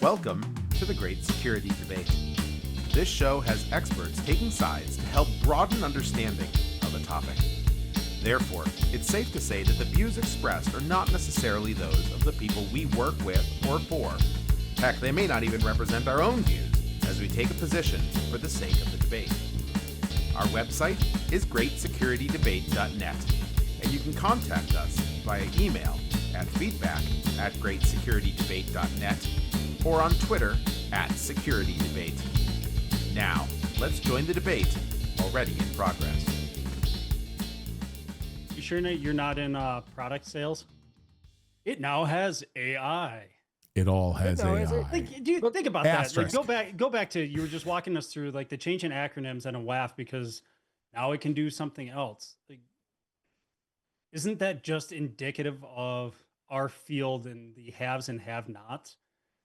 Welcome to the Great Security Debate. This show has experts taking sides to help broaden understanding of a topic. Therefore, it's safe to say that the views expressed are not necessarily those of the people we work with or for. Heck, they may not even represent our own views as we take a position for the sake of the debate. Our website is greatsecuritydebate.net, and you can contact us via email at feedback@greatsecuritydebate.net or on Twitter @securitydebate. Now, let's join the debate already in progress. You sure you're not in product sales? It now has AI. It all has AI. Like, do you think about that? Like, Asterisk. go back to, you were just walking us through like the change in acronyms and a WAF because now it can do something else. Like, isn't that just indicative of our field and the haves and have-nots?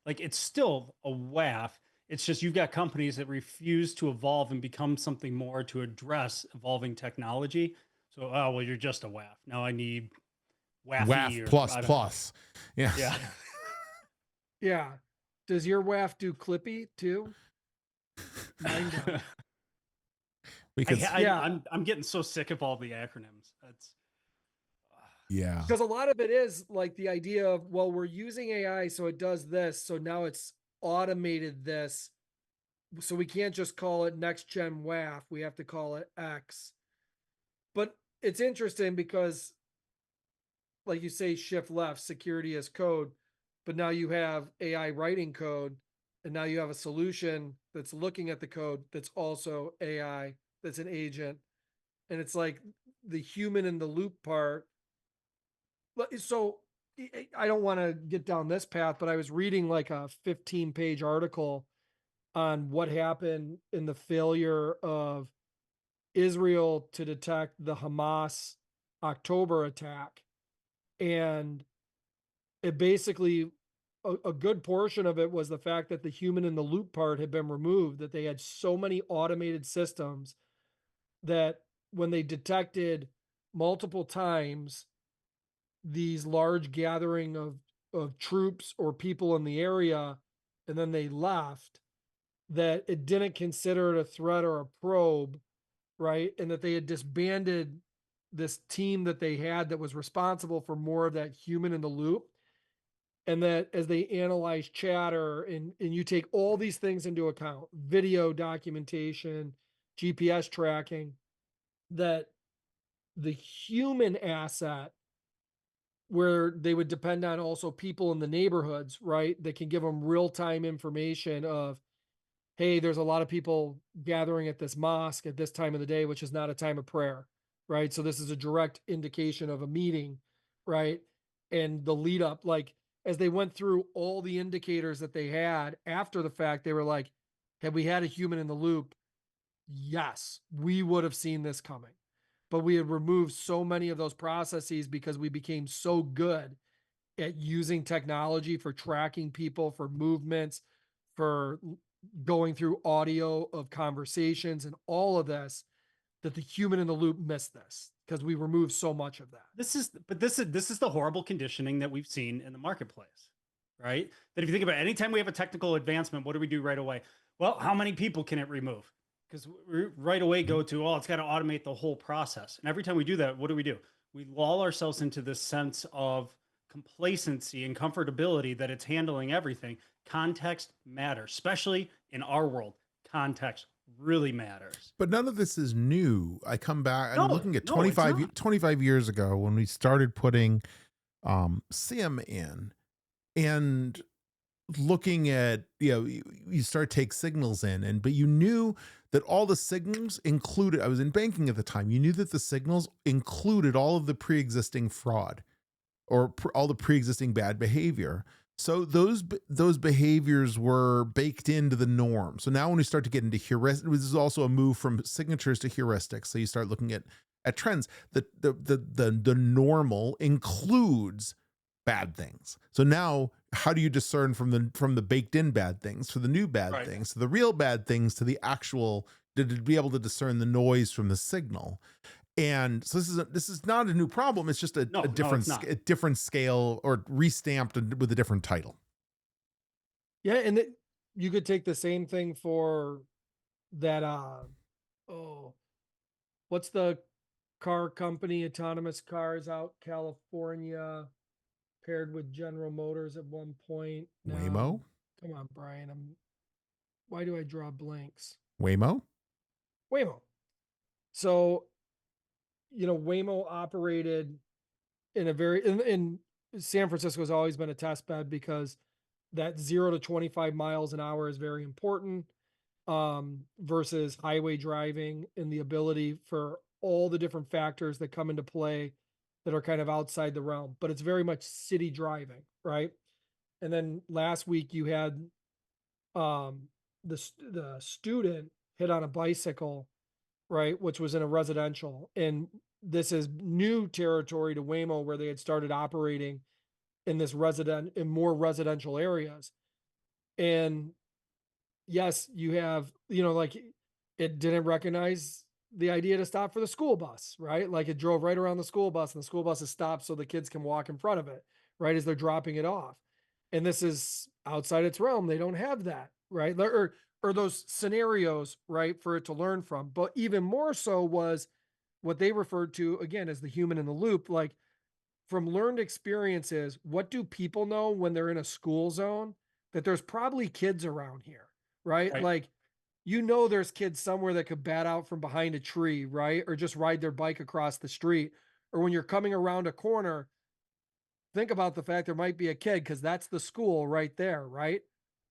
Like, it's still a WAF. It's just you've got companies that refuse to evolve and become something more to address evolving technology. So, oh, well, you're just a WAF. Now I need WAF WAF plus. Yeah. Yeah. Yeah. Does your WAF do Clippy too? Mine does. Because I'm getting so sick of all the acronyms. That's yeah. Because a lot of it is like the idea of, well, we're using AI, so it does this. So now it's automated this. So we can't just call it next gen WAF. We have to call it X. But it's interesting because, like you say, shift left, security as code. But now you have AI writing code, and now you have a solution that's looking at the code that's also AI, that's an agent. And it's like the human in the loop part. So I don't want to get down this path, but I was reading like a 15-page article on what happened in the failure of Israel to detect the Hamas October attack. And it basically, a good portion of it was the fact that the human in the loop part had been removed, that they had so many automated systems that when they detected multiple times these large gathering of troops or people in the area, and then they left, that it didn't consider it a threat or a probe, right? And that they had disbanded this team that they had that was responsible for more of that human in the loop. And that as they analyze chatter and you take all these things into account, video documentation, GPS tracking, that the human asset, where they would depend on also people in the neighborhoods, right? That can give them real-time information of, hey, there's a lot of people gathering at this mosque at this time of the day, which is not a time of prayer, right? So this is a direct indication of a meeting, right? And the lead up, like as they went through all the indicators that they had after the fact, they were like, had we had a human in the loop, yes, we would have seen this coming. But we had removed so many of those processes because we became so good at using technology for tracking people, for movements, for going through audio of conversations and all of this, that the human in the loop missed this because we removed so much of that. this is the horrible conditioning that we've seen in the marketplace, right? That if you think about it, anytime we have a technical advancement, what do we do right away? Well, how many people can it remove? Because we right away go to, oh, it's got to automate the whole process. And every time we do that, what do? We lull ourselves into this sense of complacency and comfortability that it's handling everything. Context matters, especially in our world. Context really matters. But none of this is new. I come back, I'm looking at no, 25 years ago when we started putting SIM in and looking at, you start to take signals in, but you knew that all the signals included, I was in banking at the time, you knew that the signals included all of the pre-existing fraud or all the pre-existing bad behavior. So those behaviors were baked into the norm. So now when we start to get into heuristics, this is also a move from signatures to heuristics. So you start looking at trends. The normal includes bad things. So now how do you discern from the baked in bad things to the new bad things, to the real bad things, to the actual, to be able to discern the noise from the signal? And so this is not a new problem. It's just a different scale or restamped with a different title. Yeah, and you could take the same thing for that. Oh, what's the car company? Autonomous cars out California, paired with General Motors at one point. Waymo, Now, come on, Brian. Why do I draw blanks? Waymo. Waymo. So, Waymo operated in a very in San Francisco has always been a test bed because that 0 to 25 miles an hour is very important, versus highway driving and the ability for all the different factors that come into play that are kind of outside the realm, but it's very much city driving, right? And then last week you had um the student hit on a bicycle, right, which was in a residential, and this is new territory to Waymo where they had started operating in more residential areas. And yes, you have, like it didn't recognize the idea to stop for the school bus, right? Like it drove right around the school bus and the school bus is stopped so the kids can walk in front of it, right? As they're dropping it off. And this is outside its realm. They don't have that, right? Or those scenarios, right? For it to learn from. But even more so was what they referred to again as the human in the loop. Like from learned experiences, what do people know when they're in a school zone? That there's probably kids around here, right? Right. Like, there's kids somewhere that could bat out from behind a tree, right? Or just ride their bike across the street. Or when you're coming around a corner, think about the fact there might be a kid because that's the school right there, right?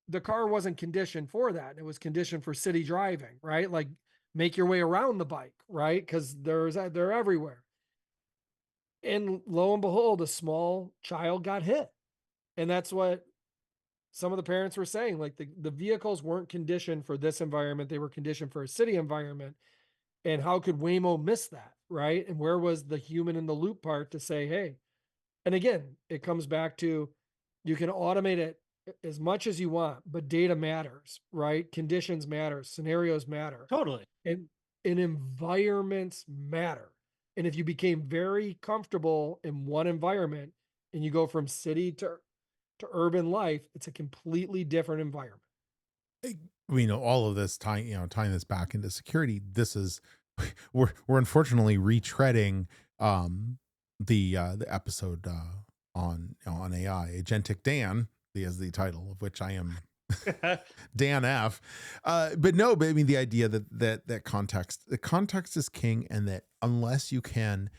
The car wasn't conditioned for that. It was conditioned for city driving, right? Like make your way around the bike, right? Because they're everywhere. And lo and behold, a small child got hit. And that's what some of the parents were saying. Like the vehicles weren't conditioned for this environment, they were conditioned for a city environment. And how could Waymo miss that? Right. And where was the human in the loop part to say, hey, and again, it comes back to you can automate it as much as you want, but data matters, right? Conditions matter, scenarios matter, Totally. and environments matter. And if you became very comfortable in one environment and you go from city to urban life, it's a completely different environment. All of this tying this back into security. This is we're unfortunately retreading the episode on AI. Agentic Dan is the title of which I am Dan F. But I mean the idea that the context is king, and that unless you can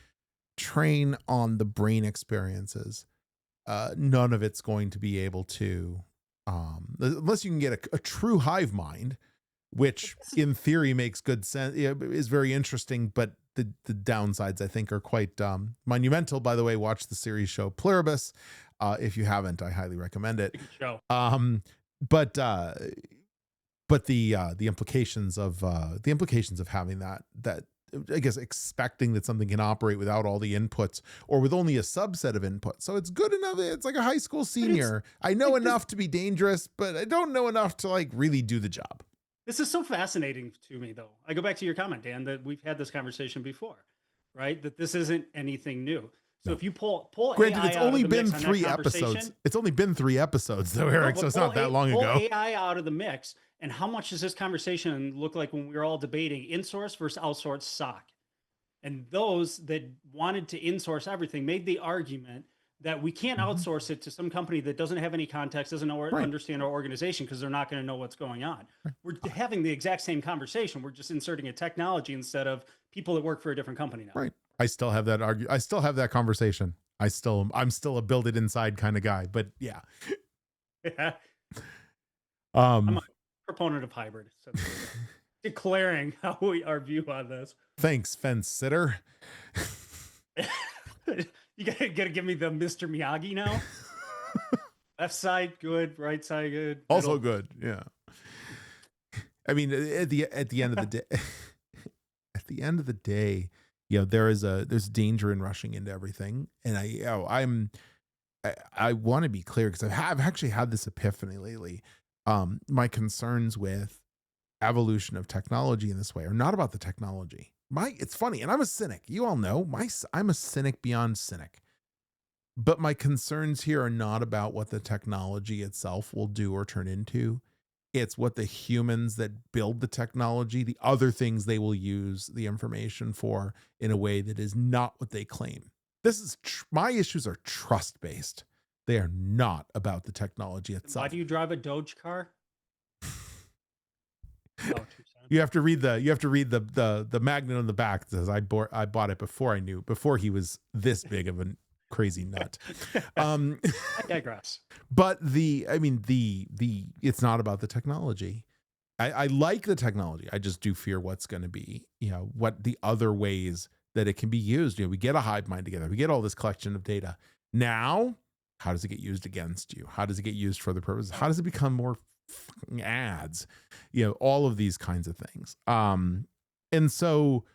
train on the brain experiences, none of it's going to be able to, unless you can get a true hive mind, which in theory makes good sense, is very interesting, but the downsides I think are quite monumental. By the way, watch the series show Pluribus. If you haven't, I highly recommend it. Good show. But the implications of having that, I guess, expecting that something can operate without all the inputs or with only a subset of inputs. So it's good enough. It's like a high school senior. I know enough to be dangerous, but I don't know enough to like really do the job. This is so fascinating to me, though. I go back to your comment, Dan, that we've had this conversation before, right? That this isn't anything new. So if you pull Granted, AI it's only out of the been mix on 3 that episodes. It's only been 3 episodes, though, Eric. So it's not that long ago. Pull AI out of the mix, and how much does this conversation look like when we were all debating insource versus outsource SOC? And those that wanted to insource everything made the argument that we can't outsource it to some company that doesn't have any context, doesn't know or understand our organization, because they're not going to know what's going on. We're having the exact same conversation. We're just inserting a technology instead of people that work for a different company now. Right. I still have that I still have that conversation. I'm still a build it inside kind of guy, but yeah. I'm a proponent of hybrid. So declaring how our view on this. Thanks, fence sitter. You gotta give me the Mr. Miyagi now. Left side good, right side good. Also good, yeah. I mean, at the end of the day, there's danger in rushing into everything, and I want to be clear because I've actually had this epiphany lately. My concerns with evolution of technology in this way are not about the technology. It's funny, and I'm a cynic. You all know I'm a cynic beyond cynic. But my concerns here are not about what the technology itself will do or turn into. It's what the humans that build the technology, the other things they will use the information for in a way that is not what they claim. My issues are trust based. They are not about the technology itself. Why do you drive a Doge car? Oh, 2 cents. You have to read the magnet on the back that says I bought it before he was this big of a crazy nut. I digress. But it's not about the technology. I like the technology. I just do fear what's going to be, what the other ways that it can be used. We get a hive mind together. We get all this collection of data. Now, how does it get used against you? How does it get used for other purposes? How does it become more fucking ads? All of these kinds of things. And so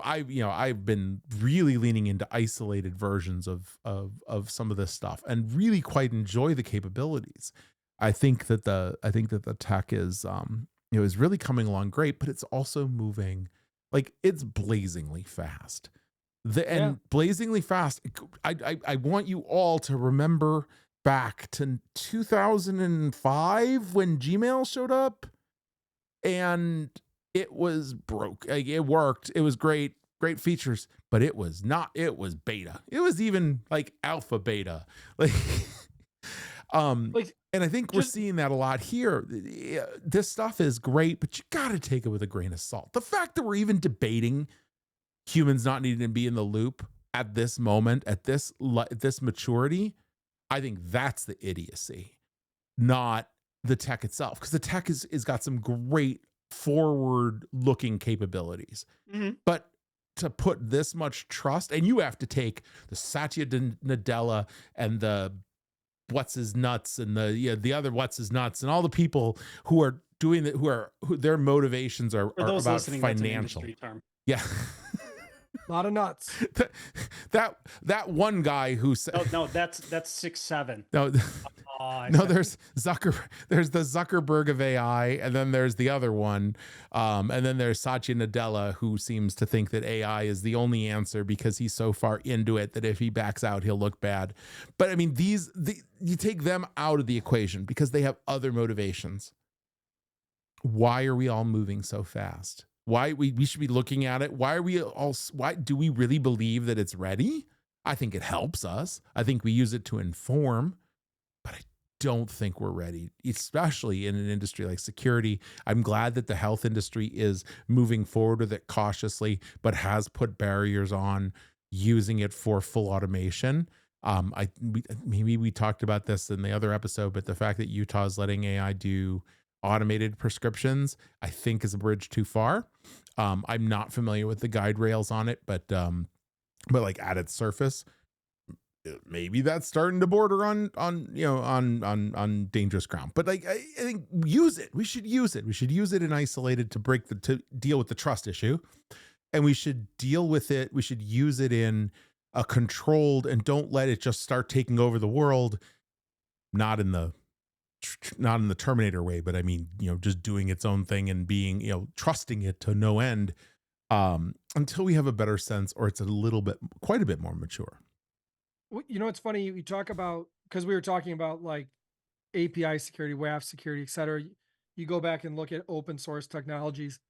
I've been really leaning into isolated versions of some of this stuff and really quite enjoy the capabilities. I think that the tech is is really coming along great, but it's also moving like it's blazingly fast. Blazingly fast. I want you all to remember back to 2005 when Gmail showed up, and it was broke. Like, it worked. It was great features, but it was beta. It was even like alpha beta. And I think we're seeing that a lot here. This stuff is great, but you got to take it with a grain of salt. The fact that we're even debating humans not needing to be in the loop at this moment, at this maturity, I think that's the idiocy, not the tech itself. Because the tech is got some great forward-looking capabilities. Mm-hmm. But to put this much trust, and you have to take the Satya Nadella and the what's his nuts and the other what's his nuts and all the people who are doing that, who their motivations are about financial. Yeah. A lot of nuts. that one guy who said, no, that's 6'7". No, there's the Zuckerberg of AI, and then there's the other one, and then there's Satya Nadella, who seems to think that AI is the only answer because he's so far into it that if he backs out, he'll look bad. But I mean, you take them out of the equation because they have other motivations. Why are we all moving so fast? Why we should be looking at it? Why do we really believe that it's ready? I think it helps us. I think we use it to inform, but I don't think we're ready, especially in an industry like security. I'm glad that the health industry is moving forward with it cautiously, but has put barriers on using it for full automation. Maybe we talked about this in the other episode, but the fact that Utah is letting AI do automated prescriptions, I think is a bridge too far. I'm not familiar with the guide rails on it, but like at its surface, maybe that's starting to border on dangerous ground. But like, I think use it. We should use it. We should use it in isolated to deal with the trust issue, and we should deal with it. We should use it in a controlled, and don't let it just start taking over the world. Not in the Terminator way, but I mean, just doing its own thing and being, trusting it to no end, until we have a better sense, or it's quite a bit more mature. It's funny you talk about, because we were talking about like API security, WAF security, et cetera. You go back and look at open source technologies,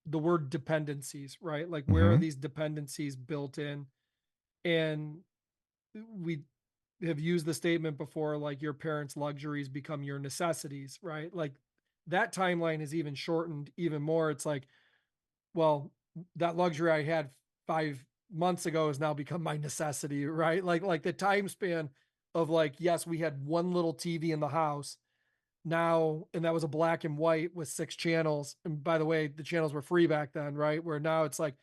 the word dependencies, right? Like, where are these dependencies built in? And we have used the statement before, like, your parents' luxuries become your necessities, right? Like, that timeline is even shortened even more. It's like, well, that luxury I had 5 months ago has now become my necessity, right? Like the time span of, like, yes, we had one little TV in the house now, and that was a black and white with 6 channels. And by the way, the channels were free back then, right? Where now it's like,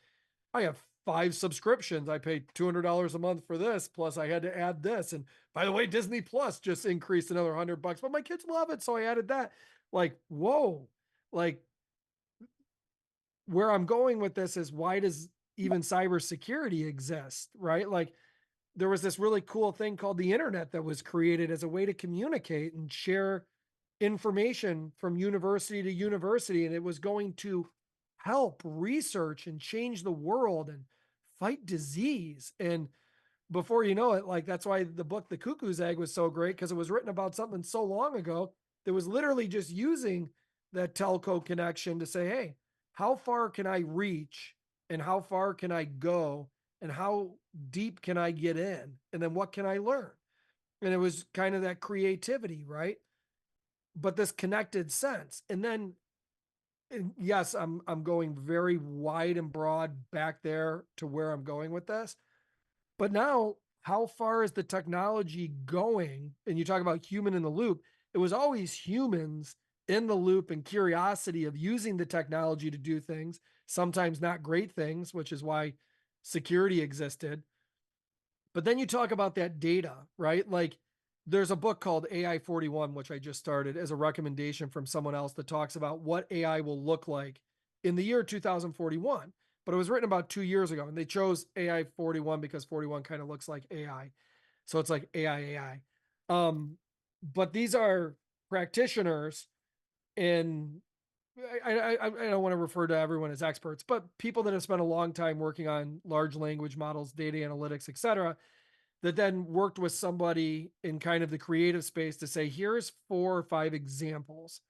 I have 5 subscriptions. I paid $200 a month for this, plus I had to add this. And by the way, Disney Plus just increased another $100, but my kids love it, so I added that. Like, whoa. Like, where I'm going with this is, why does even cybersecurity exist, right? Like, there was this really cool thing called the internet that was created as a way to communicate and share information from university to university, and it was going to help research and change the world and fight disease. And before you know it, like that's why the book The Cuckoo's Egg was so great, because it was written about something so long ago that was literally just using that telco connection to say, hey, how far can I reach and how far can I go and how deep can I get in? And then what can I learn? And it was kind of that creativity, right? But this connected sense. And then yes, I'm going very wide and broad back there to where I'm going with this. But now, how far is the technology going? And you talk about human in the loop. It was always humans in the loop and curiosity of using the technology to do things, sometimes not great things, which is why security existed. But then you talk about that data, right? Like there's a book called AI 41, which I just started as a recommendation from someone else that talks about what AI will look like in the year 2041. But it was written about 2 years ago, and they chose AI 41 because 41 kind of looks like AI. So it's like AI. But these are practitioners, and I don't want to refer to everyone as experts, but people that have spent a long time working on large language models, data analytics, et cetera, that then worked with somebody in kind of the creative space to say, here's 4 or 5 examples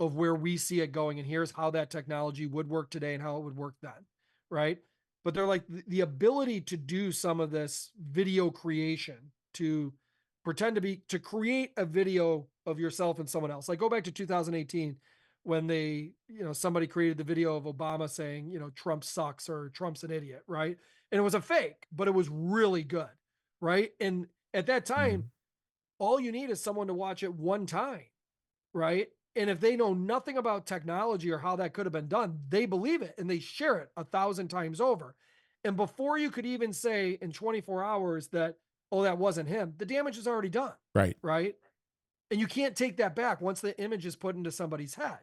of where we see it going, and here's how that technology would work today and how it would work then, right? But they're like the ability to do some of this video creation, to pretend to create a video of yourself and someone else. Like go back to 2018 when somebody created the video of Obama saying, Trump sucks or Trump's an idiot, right? And it was a fake, but it was really good, right? And at that time, all you need is someone to watch it one time, right? And if they know nothing about technology or how that could have been done, they believe it and they share it 1,000 times over. And before you could even say in 24 hours that, oh, that wasn't him, the damage is already done. Right. Right. And you can't take that back once the image is put into somebody's head.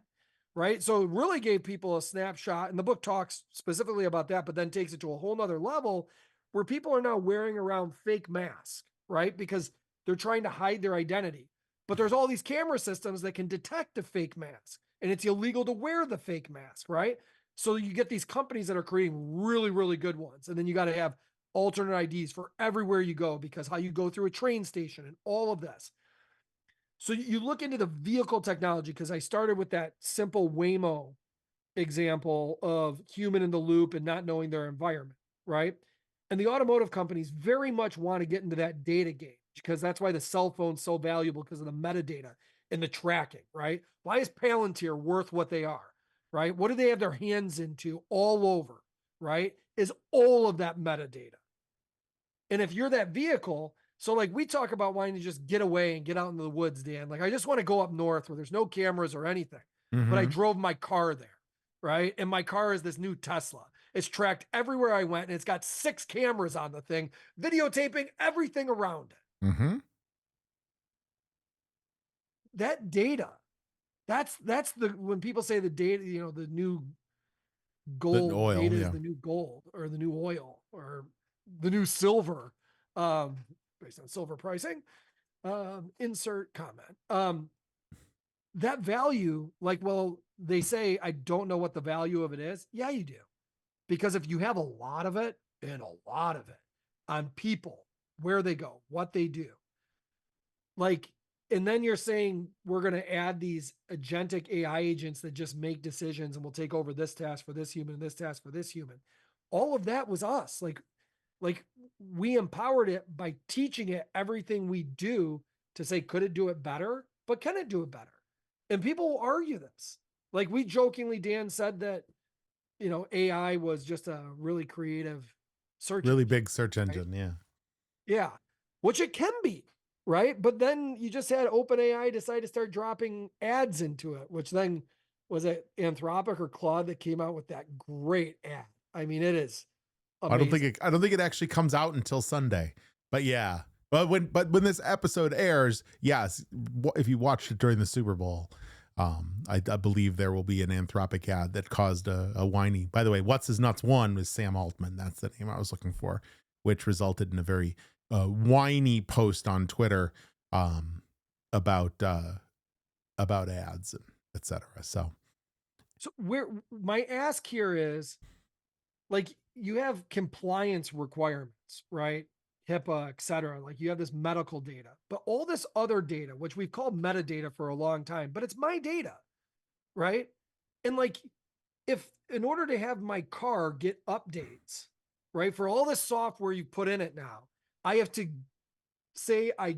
Right. So it really gave people a snapshot. And the book talks specifically about that, but then takes it to a whole nother level where people are now wearing around fake masks, right? Because they're trying to hide their identity. But there's all these camera systems that can detect a fake mask, and it's illegal to wear the fake mask, right? So you get these companies that are creating really, really good ones. And then you got to have alternate IDs for everywhere you go, because how you go through a train station and all of this. So you look into the vehicle technology, because I started with that simple Waymo example of human in the loop and not knowing their environment, right? And the automotive companies very much want to get into that data game, because that's why the cell phone's so valuable, because of the metadata and the tracking, right? Why is Palantir worth what they are, right? What do they have their hands into all over, right? Is all of that metadata. And if you're that vehicle, so like we talk about wanting to just get away and get out into the woods, Dan, like I just want to go up north where there's no cameras or anything, but I drove my car there, right? And my car is this new Tesla. It's tracked everywhere I went, and it's got 6 cameras on the thing, videotaping everything around it. That data, that's the, when people say the data, the new gold, oil, data yeah. is the new gold or the new oil or the new silver, based on silver pricing, insert comment. That value, like, well, they say, I don't know what the value of it is. Yeah, you do. Because if you have a lot of it, and a lot of it on people, where they go, what they do, like, and then you're saying we're going to add these agentic AI agents that just make decisions and will take over this task for this human and this task for this human. All of that was us. Like we empowered it by teaching it everything we do to say, could it do it better? But can it do it better? And people will argue this. Like we jokingly, Dan said that, AI was just a really creative search Really engine, big search right? engine. Yeah. Yeah, which it can be, right? But then you just had OpenAI decide to start dropping ads into it, which then was it Anthropic or Claude that came out with that great ad. I mean, it is amazing. I don't think it actually comes out until Sunday, but yeah. But when this episode airs, yes, if you watched it during the Super Bowl, I believe there will be an Anthropic ad that caused a whiny. By the way, What's His Nuts one was Sam Altman. That's the name I was looking for, which resulted in a very whiny post on Twitter about ads and etc. So where my ask here is, like, you have compliance requirements, right? HIPAA, et cetera. Like you have this medical data, but all this other data, which we've called metadata for a long time, but it's my data, right? And like, if in order to have my car get updates, right, for all this software you put in it now, I have to say I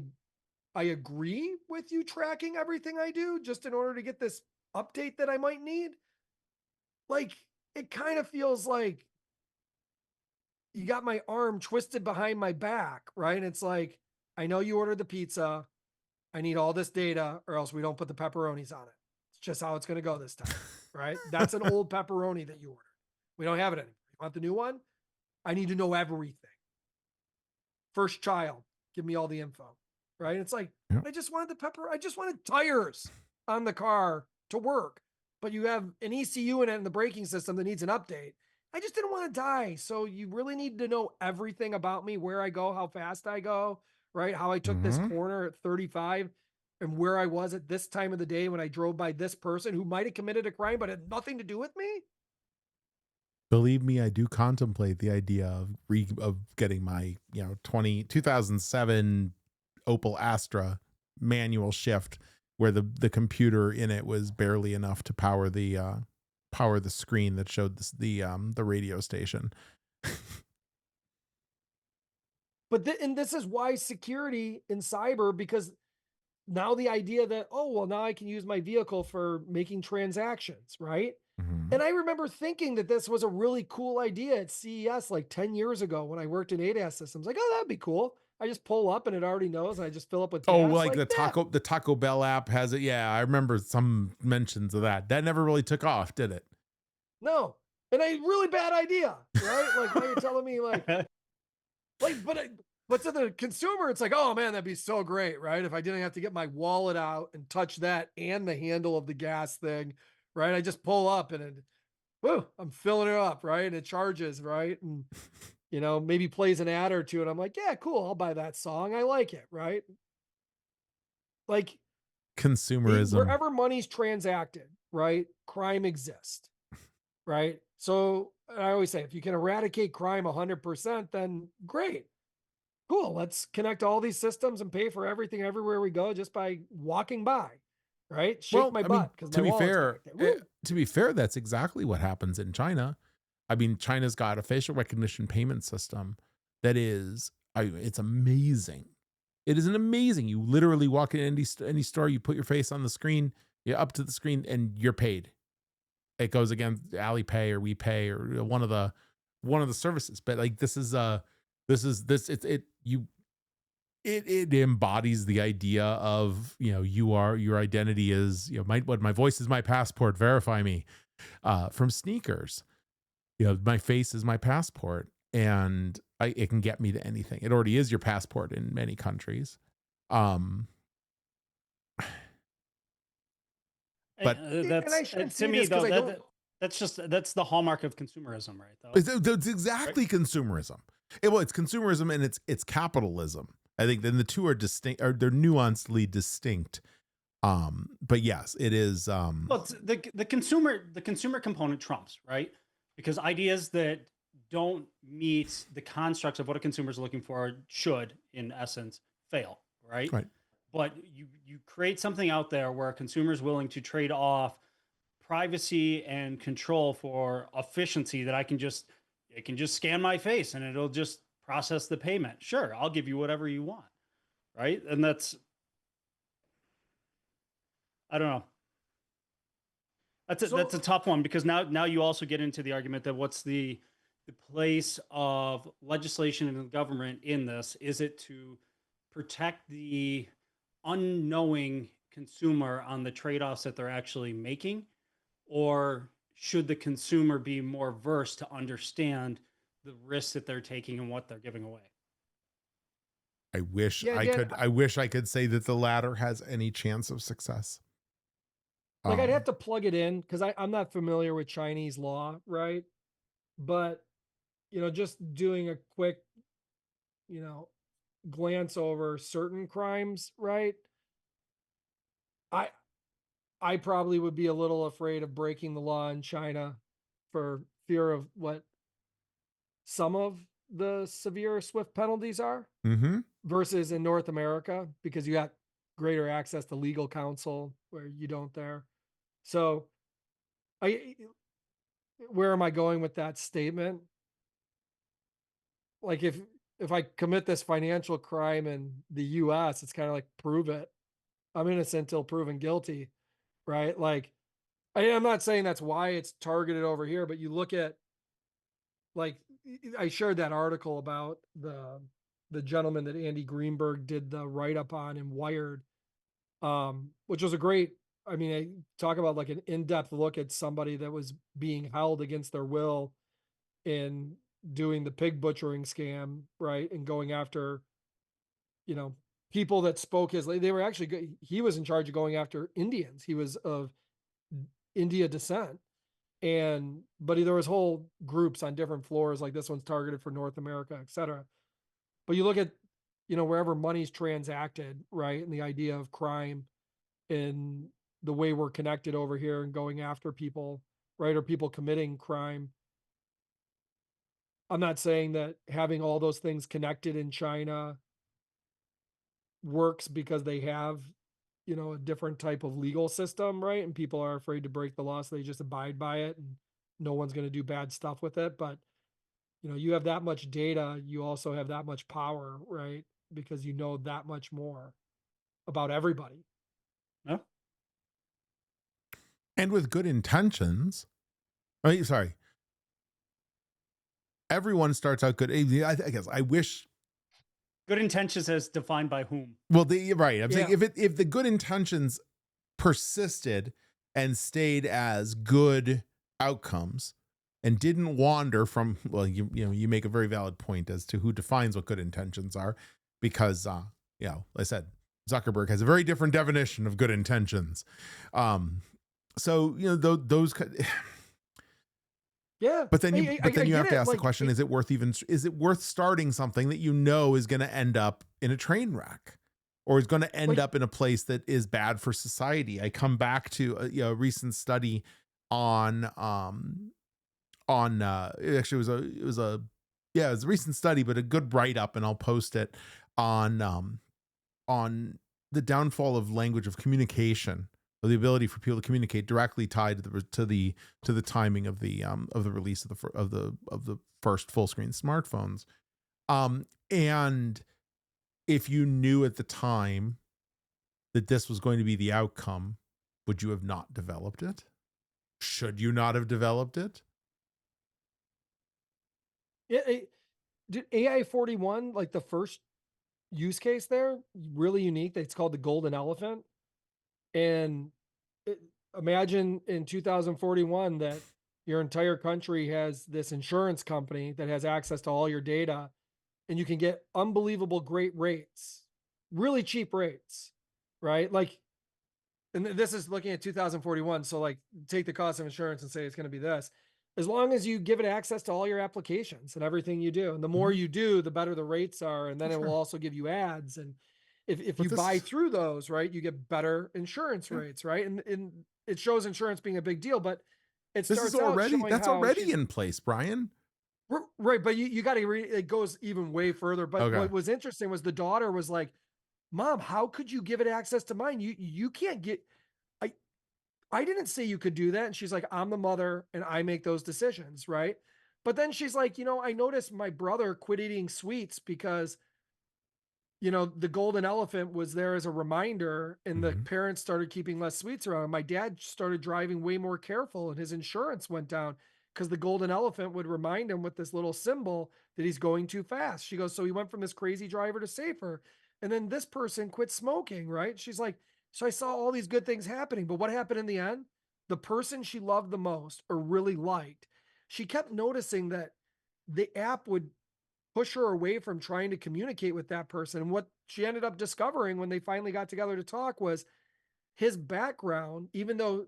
agree with you tracking everything I do just in order to get this update that I might need. Like, it kind of feels like you got my arm twisted behind my back, right? And it's like, I know you ordered the pizza. I need all this data, or else we don't put the pepperonis on it. It's just how it's going to go this time, right? That's an old pepperoni that you ordered. We don't have it anymore. You want the new one? I need to know everything. First child, give me all the info, right? It's like, Yep. I just wanted I just wanted tires on the car to work, but you have an ECU in it and the braking system that needs an update. I just didn't want to die. So you really need to know everything about me, where I go, how fast I go, right? How I took this corner at 35 and where I was at this time of the day when I drove by this person who might have committed a crime, but had nothing to do with me. Believe me, I do contemplate the idea of getting my 2007 Opel Astra manual shift, where the computer in it was barely enough to power the screen that showed the radio station. But and this is why security in cyber, because now the idea that, oh, well, now I can use my vehicle for making transactions, right? Mhm. And I remember thinking that this was a really cool idea at CES like 10 years ago when I worked in ADAS systems. Like, oh, that'd be cool. I just pull up and it already knows, and I just fill up with gas. Oh, like yeah. the Taco Bell app has it. Yeah, I remember some mentions of that. That never really took off, did it? No. And a really bad idea, right? Like now you're telling me but to the consumer, it's like, oh man, that'd be so great, right? If I didn't have to get my wallet out and touch that and the handle of the gas thing, right? I just pull up and I'm filling it up, right? And it charges, right? And maybe plays an ad or two, and I'm like, yeah, cool, I'll buy that song. I like it, right? Like Consumerism. wherever money's transacted, right? Crime exists, right? So I always say, if you can eradicate crime 100%, then great. Cool. Let's connect all these systems and pay for everything everywhere we go just by walking by, right? Shake my butt because my wallet's connected. To be fair, that's exactly what happens in China. I mean, China's got a facial recognition payment system that is, it's amazing. It is an amazing. You literally walk in any store, you put your face on the screen, you're up to the screen, and you're paid. It goes against Alipay or WePay or one of the services. But like it embodies the idea of your identity is my voice is my passport, verify me. From sneakers, my face is my passport, and it can get me to anything. It already is your passport in many countries. But that's to me though, that's the hallmark of consumerism, right? Though it's exactly right? Consumerism. It's consumerism and it's capitalism. I think then the two are distinct, or they're nuancedly distinct. But yes, it is. Well, it's the consumer component trumps, right? Because ideas that don't meet the constructs of what a consumer is looking for should, in essence, fail, right? Right. But you create something out there where a consumer is willing to trade off privacy and control for efficiency, that it can just scan my face and it'll just process the payment. Sure, I'll give you whatever you want, right? And that's, I don't know. That's a tough one, because now you also get into the argument that what's the place of legislation and the government in this? Is it to protect the unknowing consumer on the trade-offs that they're actually making, or should the consumer be more versed to understand the risks that they're taking and what they're giving away? I wish I could say that the latter has any chance of success. Like I'd have to plug it in because I'm not familiar with Chinese law, right? But just doing a quick, glance over certain crimes, right? I probably would be a little afraid of breaking the law in China for fear of what some of the severe SWIFT penalties are Mm-hmm. versus in North America, because you got greater access to legal counsel where you don't there. So where am I going with that statement? Like if I commit this financial crime in the US, it's kind of like, prove it. I'm innocent till proven guilty, right? Like I'm not saying that's why it's targeted over here, but you look at, like, I shared that article about the gentleman that Andy Greenberg did the write-up on in Wired, which was a great, I mean, I talk about like an in-depth look at somebody that was being held against their will in doing the pig butchering scam, right? And going after, you know, people that spoke his, they were actually, he was in charge of going after Indians. He was of India descent. But there was whole groups on different floors, like this one's targeted for North America, et cetera. But you look at, wherever money's transacted, right? And the idea of crime and the way we're connected over here and going after people, right? Or people committing crime. I'm not saying that having all those things connected in China works because they have, a different type of legal system, right? And people are afraid to break the law, so they just abide by it and no one's going to do bad stuff with it. But, you have that much data, you also have that much power, right? Because you know that much more about everybody. No? And with good intentions, sorry, everyone starts out good. I guess I wish. Good intentions as defined by whom? Well, right. I'm saying if the good intentions persisted and stayed as good outcomes and didn't wander from, well, you make a very valid point as to who defines what good intentions are, because like I said, Zuckerberg has a very different definition of good intentions. So those. Yeah, but then you have to ask the question: is it worth starting something that is going to end up in a train wreck, or is going to end up in a place that is bad for society? I come back to a recent study on actually it was a recent study, but a good write up, and I'll post it on the downfall of language of communication. The ability for people to communicate directly tied to the timing of the release of the first full screen smartphones, and if you knew at the time that this was going to be the outcome, would you have not developed it? Should you not have developed it? Did AI 41, like the first use case there, really unique? It's called the golden elephant. And imagine in 2041 that your entire country has this insurance company that has access to all your data, and you can get unbelievable great rates, really cheap rates, right? Like, and this is looking at 2041. So like, take the cost of insurance and say it's going to be this, as long as you give it access to all your applications and everything you do. And the more you do, the better the rates are. And then it will also give you ads. And if you buy through those, right, you get better insurance rates, right? And it shows insurance being a big deal, but that's already in place, Brian. Right, but you got to read. It goes even way further. But what was interesting was the daughter was like, "Mom, how could you give it access to mine? You can't get. I didn't say you could do that." And she's like, "I'm the mother, and I make those decisions, right?" But then she's like, I noticed my brother quit eating sweets because the golden elephant was there as a reminder, and the parents started keeping less sweets around. My dad started driving way more careful, and his insurance went down because the golden elephant would remind him with this little symbol that he's going too fast. She goes, so he went from this crazy driver to safer. And then this person quit smoking, right? She's like, so I saw all these good things happening, but what happened in the end? The person she loved the most or really liked, she kept noticing that the app would push her away from trying to communicate with that person. And what she ended up discovering when they finally got together to talk was his background, even though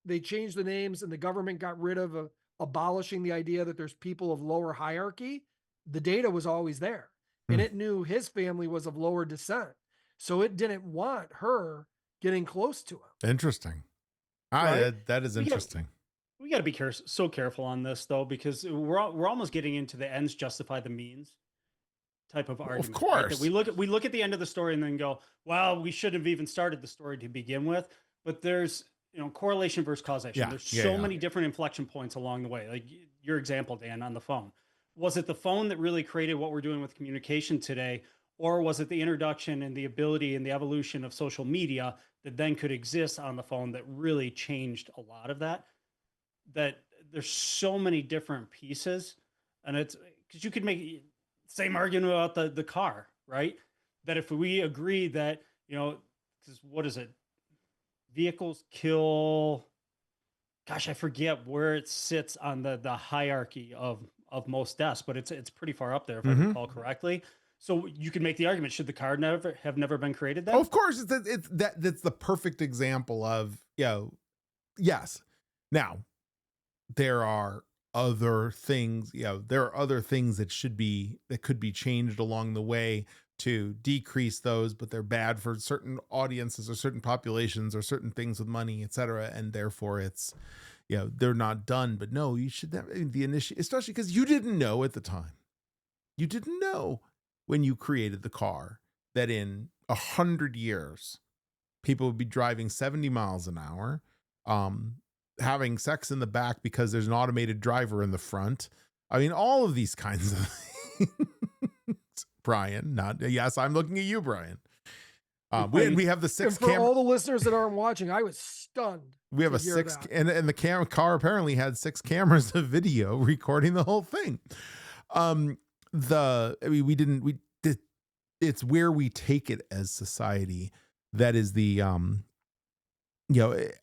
they changed the names and the government got rid of abolishing the idea that there's people of lower hierarchy, the data was always there. And it knew his family was of lower descent. So it didn't want her getting close to him. Interesting. Right? That is interesting. we got to be so careful on this though, because we're almost getting into the ends justify the means type of Of argument, right? That course. we look at the end of the story and then go, well, we should have even started the story to begin with. But there's correlation versus causation. Yeah. There's Yeah. so Yeah. many different inflection points along the way. Like your example, Dan, on the phone. Was it the phone that really created what we're doing with communication today? Or was it the introduction and the ability and the evolution of social media that then could exist on the phone that really changed a lot of that? That there's so many different pieces, and it's because you could make same argument about the car, right? That if we agree that, because what is it? Vehicles kill, gosh, I forget where it sits on the hierarchy of most deaths, but it's pretty far up there if I recall correctly. So you could make the argument, should the car never been created then? Oh, of course, that's the perfect example of, yes. Now, there are other things, there are other things that could be changed along the way to decrease those, but they're bad for certain audiences or certain populations or certain things with money, etc. And therefore it's, they're not done. But no, you should never, the initial, especially because you didn't know at the time. You didn't know when you created the car that in 100 years, people would be driving 70 miles an hour, having sex in the back because there's an automated driver in the front. I mean, all of these kinds of things. Brian, yes, I'm looking at you, Brian. We have the 6 for all the listeners that aren't watching, I was stunned. We have a 6 and the car apparently had 6 cameras of video recording the whole thing. It's where we take it as society. That is the,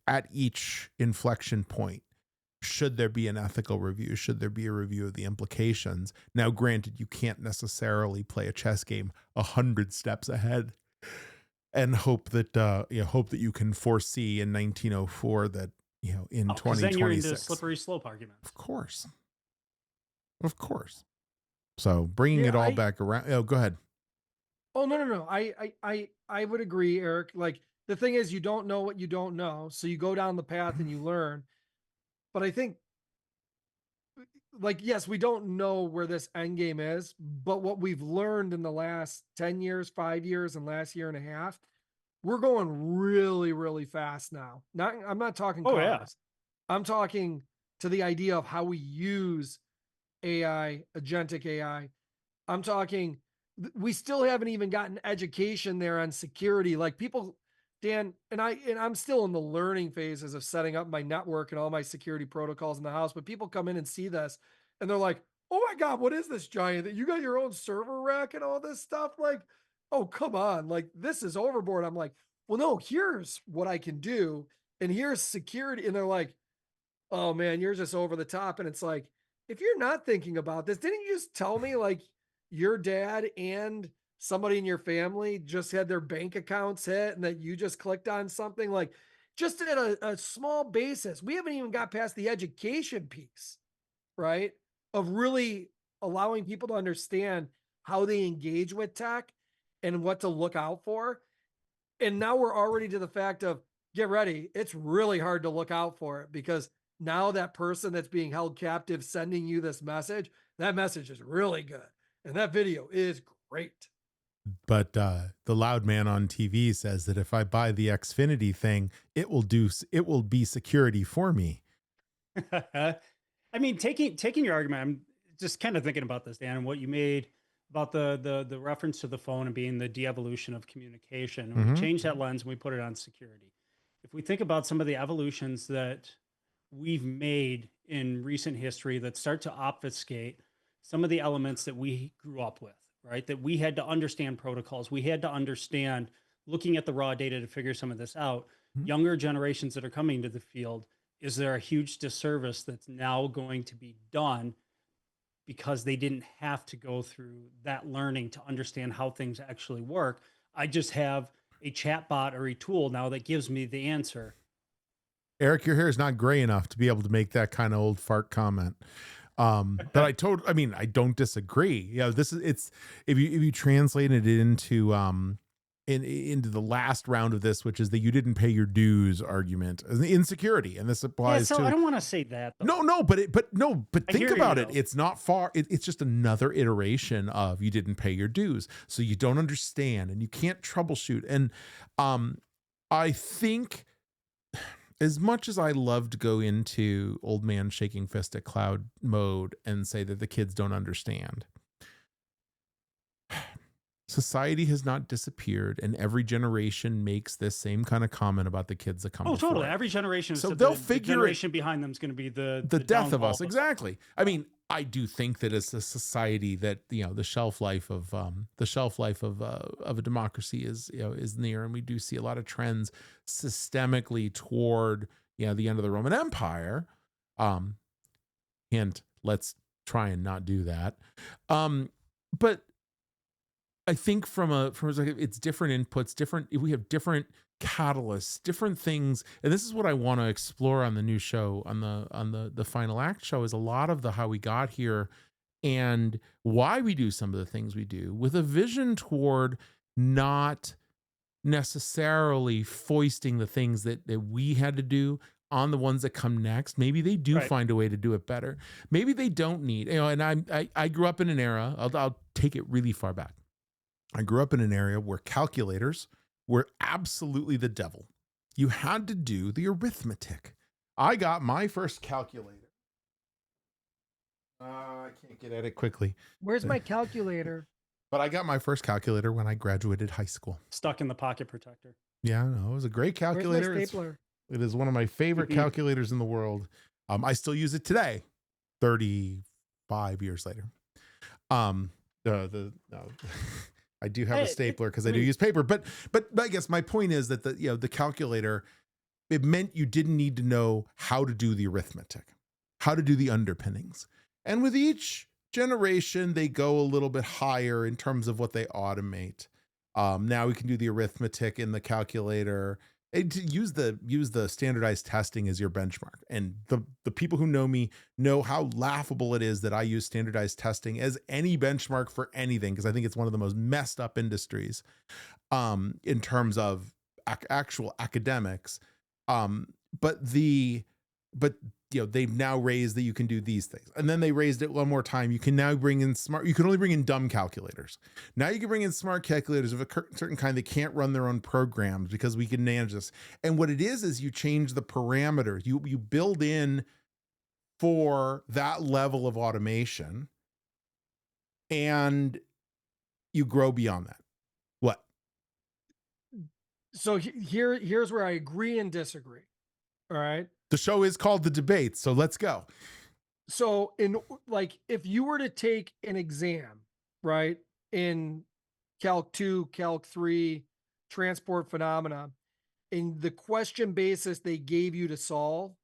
at each inflection point, should there be an ethical review? Should there be a review of the implications? Now, granted, you can't necessarily play a chess game 100 steps ahead and hope that you can foresee in 1904 that, in 2026. Then you're into slippery slope arguments. Of course. So bringing it all back around. Oh, go ahead. Oh, no. I would agree, Eric. Like, the thing is, you don't know what you don't know. So you go down the path and you learn. But I think, like, yes, we don't know where this end game is, but what we've learned in the last 10 years, 5 years, and last year and a half, we're going really, really fast now. I'm not talking cars. Yeah. I'm talking to the idea of how we use AI, agentic AI. I'm talking, we still haven't even gotten education there on security. Like, people, Dan, and I'm still in the learning phases of setting up my network and all my security protocols in the house, but people come in and see this and they're like, oh my God, what is this giant that you got your own server rack and all this stuff? Like, oh, come on. Like, this is overboard. I'm like, well, no, here's what I can do. And here's security. And they're like, oh man, you're just over the top. And it's like, if you're not thinking about this, didn't you just tell me like your dad and somebody in your family just had their bank accounts hit and that you just clicked on something? Like, just at a small basis? We haven't even got past the education piece, right? Of really allowing people to understand how they engage with tech and what to look out for. And now we're already to the fact of, get ready. It's really hard to look out for it, because now that person that's being held captive sending you this message, that message is really good. And that video is great. But the loud man on TV says that if I buy the Xfinity thing, it will be security for me. I mean, taking your argument, I'm just kind of thinking about this, Dan, and what you made about the reference to the phone and being the de-evolution of communication. And we changed that lens and we put it on security. If we think about some of the evolutions that we've made in recent history that start to obfuscate some of the elements that we grew up with, right? That we had to understand protocols. We had to understand looking at the raw data to figure some of this out. Younger generations that are coming to the field, is there a huge disservice that's now going to be done because they didn't have to go through that learning to understand how things actually work? I just have a chat bot or a tool now that gives me the answer. Eric, your hair is not gray enough to be able to make that kind of old fart comment. But I don't disagree. If you translated it into, into the last round of this, which is that you didn't pay your dues argument, insecurity, and this applies so to. I don't want to say that. Though. But think about it. Though. It's not far. It's just another iteration of you didn't pay your dues, so you don't understand and you can't troubleshoot. And I think, as much as I love to go into old man shaking fist at cloud mode and say that the kids don't understand, society has not disappeared, and every generation makes this same kind of comment about the kids that come before. Totally. Every generation. So they'll figure the generation behiin them is going to be the death of us. Exactly. I mean, I do think that as a society that, the shelf life of a democracy is near, and we do see a lot of trends systemically toward, the end of the Roman Empire. Hint, let's try and not do that. But I think it's different inputs, we have different catalysts, different things. And this is what I want to explore on the new show, on the final act show, is a lot of the how we got here and why we do some of the things we do, with a vision toward not necessarily foisting the things that we had to do on the ones that come next. Maybe they do find a way to do it better. Maybe they don't need, and I grew up in an era, I'll take it really far back. I grew up in an area where calculators were absolutely the devil. You had to do the arithmetic. I got my first calculator. I can't get at it quickly. Where's my calculator? But I got my first calculator when I graduated high school. Stuck in the pocket protector. Yeah, no, it was a great calculator. Where's my stapler? It is one of my favorite calculators in the world. I still use it today, 35 years later. I do have a stapler because I do use paper, but I guess my point is that the calculator, it meant you didn't need to know how to do the arithmetic, how to do the underpinnings. And with each generation, they go a little bit higher in terms of what they automate. Now we can do the arithmetic in the calculator. Use the standardized testing as your benchmark. And the people who know me know how laughable it is that I use standardized testing as any benchmark for anything, because I think it's one of the most messed up industries in terms of actual academics. But they've now raised that you can do these things. And then they raised it one more time. You can now bring in you can only bring in dumb calculators. Now you can bring in smart calculators of a certain kind that can't run their own programs, because we can manage this. And what it is you change the parameters. You build in for that level of automation, and you grow beyond that. What? So here's where I agree and disagree. All right. The show is called The Debate, so let's go. So if you were to take an exam, right, in Calc 2, Calc 3, transport phenomena, and the question basis they gave you to solve,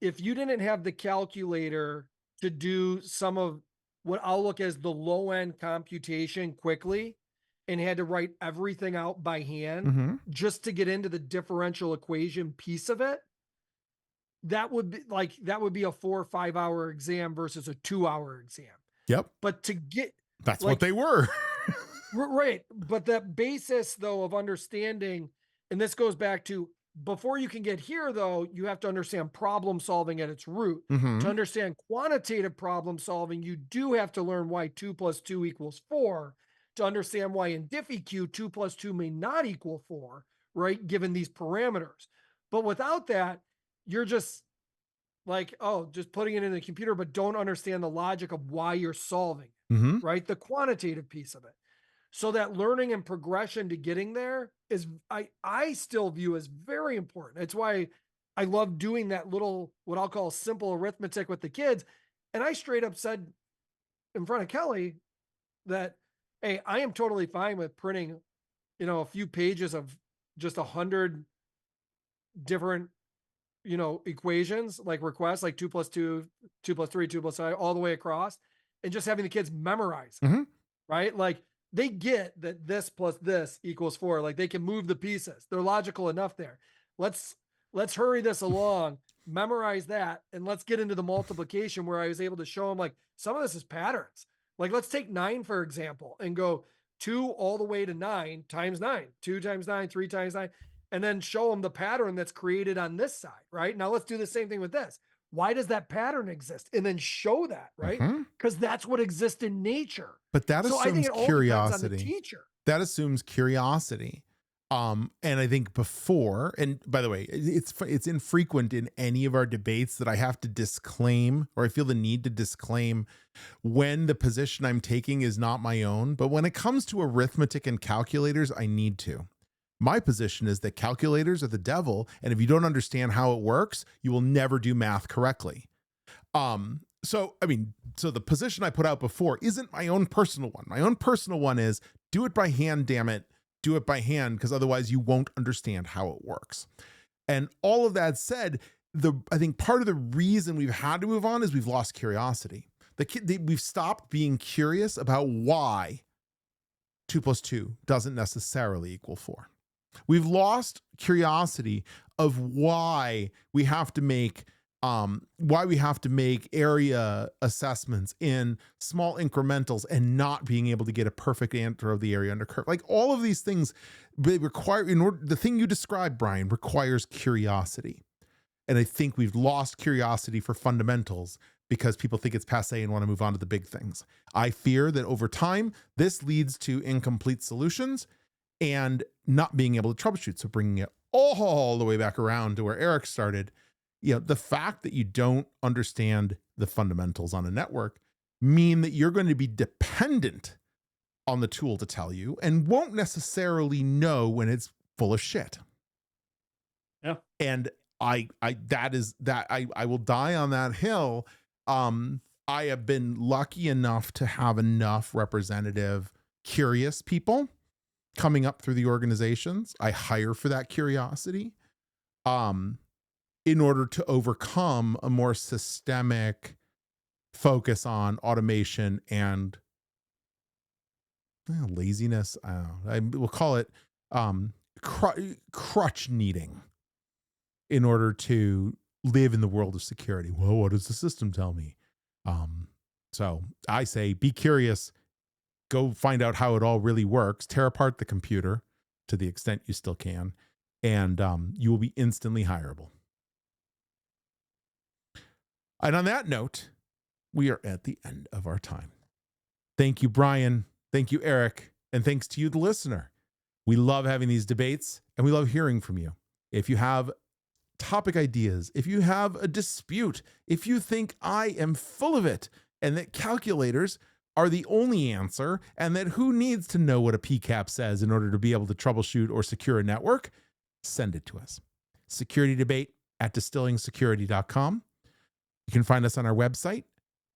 if you didn't have the calculator to do some of what I'll look as the low end computation quickly, and had to write everything out by hand just to get into the differential equation piece of it, that would be a 4 or 5 hour exam versus a 2 hour exam. Yep. But to get, that's what they were. Right. But that basis though of understanding, and this goes back to, before you can get here though, you have to understand problem solving at its root. To understand quantitative problem solving, you do have to learn why 2 + 2 = 4. To understand why in DiffEq 2 + 2 may not equal 4, right? Given these parameters. But without that, you're just like, just putting it in the computer, but don't understand the logic of why you're solving, right? The quantitative piece of it. So that learning and progression to getting there is, I still view as very important. It's why I love doing that little, what I'll call simple arithmetic with the kids. And I straight up said in front of Kelly that, hey, I am totally fine with printing, a few pages of just 100 different, equations, like requests, like 2 + 2, 2 + 3, 2 + 5, all the way across, and just having the kids memorize, right? Like they get that this plus this equals 4. Like they can move the pieces. They're logical enough there. Let's hurry this along, memorize that, and let's get into the multiplication, where I was able to show them like some of this is patterns. Like let's take 9, for example, and go, 2 all the way to 9 times 9, 2 times 9, 3 times 9, and then show them the pattern that's created on this side, right? Now let's do the same thing with this. Why does that pattern exist? And then show that, right? Because that's what exists in nature. But that So I think assumes it all depends on the curiosity. teacher. That assumes curiosity. And I think before, and by the way, it's infrequent in any of our debates that I have to disclaim, or I feel the need to disclaim when the position I'm taking is not my own. But when it comes to arithmetic and calculators, I need to. My position is that calculators are the devil, and if you don't understand how it works, you will never do math correctly. So the position I put out before isn't my own personal one. My own personal one is do it by hand, damn it. Do it by hand, because otherwise you won't understand how it works. And all of that said, I think part of the reason we've had to move on is we've lost curiosity. We've stopped being curious about why 2 + 2 doesn't necessarily equal 4. We've lost curiosity of why we have to make area assessments in small incrementals and not being able to get a perfect answer of the area under curve. Like all of these things the thing you described, Brian, requires curiosity. And I think we've lost curiosity for fundamentals because people think it's passé and want to move on to the big things. I fear that over time, this leads to incomplete solutions and not being able to troubleshoot. So bringing it all the way back around to where Erik started, the fact that you don't understand the fundamentals on a network mean that you're going to be dependent on the tool to tell you and won't necessarily know when it's full of shit. Yeah. And I will die on that hill. I have been lucky enough to have enough representative, curious people coming up through the organizations. I hire for that curiosity. In order to overcome a more systemic focus on automation and laziness. I don't know. We'll call it crutch needing in order to live in the world of security. Well, what does the system tell me? So I say, be curious, go find out how it all really works, tear apart the computer to the extent you still can, and you will be instantly hireable. And on that note, we are at the end of our time. Thank you, Brian. Thank you, Erik. And thanks to you, the listener. We love having these debates and we love hearing from you. If you have topic ideas, if you have a dispute, if you think I am full of it and that calculators are the only answer and that who needs to know what a PCAP says in order to be able to troubleshoot or secure a network, send it to us. security-debate@distillingsecurity.com. You can find us on our website,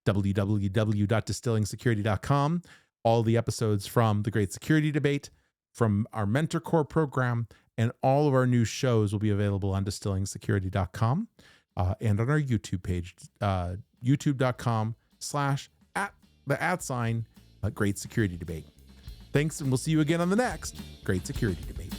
www.distillingsecurity.com. All the episodes from the Great Security Debate, from our Mentor Core program, and all of our new shows will be available on distillingsecurity.com and on our YouTube page, youtube.com/@Great Security Debate. Thanks, and we'll see you again on the next Great Security Debate.